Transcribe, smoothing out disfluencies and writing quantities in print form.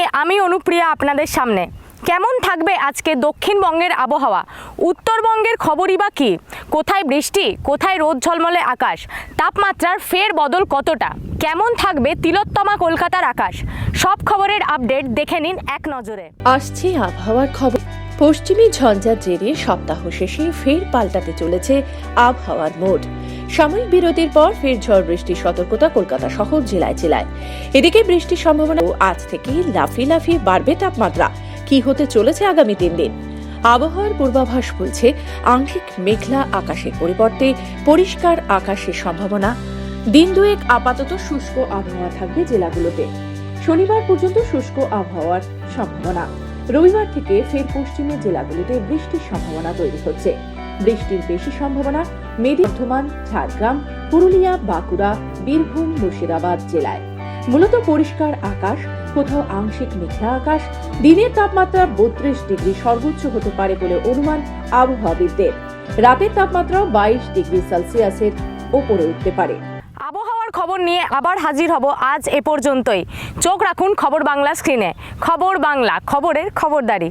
নিয়ে আমি অনুপ্রিয়া আপনাদের সামনে। কেমন থাকবে আজকে দক্ষিণবঙ্গের আবহাওয়া, উত্তরবঙ্গের খবরই বা কী, কোথায় বৃষ্টি, কোথায় রোদ ঝলমলে আকাশ, তাপমাত্রার ফের বদল কতটা, কেমন থাকবে তিলোত্তমা কলকাতার আকাশ, সব খবরের আপডেট দেখে নিন এক নজরে। আসছে আবহাওয়ার খবর। পশ্চিমী ঝঞ্ঝার জেরে সপ্তাহ শেষে ফের পাল্টাতে চলেছে আবহাওয়ার মোড। সাময়িক বিরতির পর ফের ঝড় বৃষ্টির সতর্কতা কলকাতা সহ জেলায় জেলায়। এদিকে বৃষ্টির সম্ভাবনা আজ থেকেই লাফিয়ে লাফিয়ে বাড়বে তাপমাত্রা। কি হতে চলেছে আগামী 3 দিন? আবহাওয়ার পূর্বাভাস বলছে আংশিক মেঘলা আকাশের পরিবর্তে পরিষ্কার আকাশের সম্ভাবনা। দিন দুয়েক আপাতত শুষ্ক আবহাওয়া থাকবে জেলাগুলোতে। শনিবার পর্যন্ত শুষ্ক আবহাওয়ার সম্ভাবনা। রবিবার থেকে ফের পশ্চিমের জেলাগুলিতে বৃষ্টির সম্ভাবনা তৈরি হচ্ছে। বৃষ্টির বেশি সম্ভাবনা বর্ধমান, ঝাড়গ্রাম, পুরুলিয়া, বাঁকুড়া, বীরভূম, মুর্শিদাবাদ জেলায়। মূলত পরিষ্কার আকাশ, কোথাও আংশিক মেঘলা আকাশ। দিনের তাপমাত্রা 32 ডিগ্রি সর্বোচ্চ হতে পারে বলে অনুমান আবহাওয়াবিদদের। রাতের তাপমাত্রাও 22 ডিগ্রি সেলসিয়াসের ওপরে উঠতে পারে। আবহাওয়ার খবর নিয়ে আবার হাজির হব আজ এ পর্যন্তই। চোখ রাখুন খবর বাংলা স্ক্রিনে। খবর বাংলা, খবরের খবরদারি।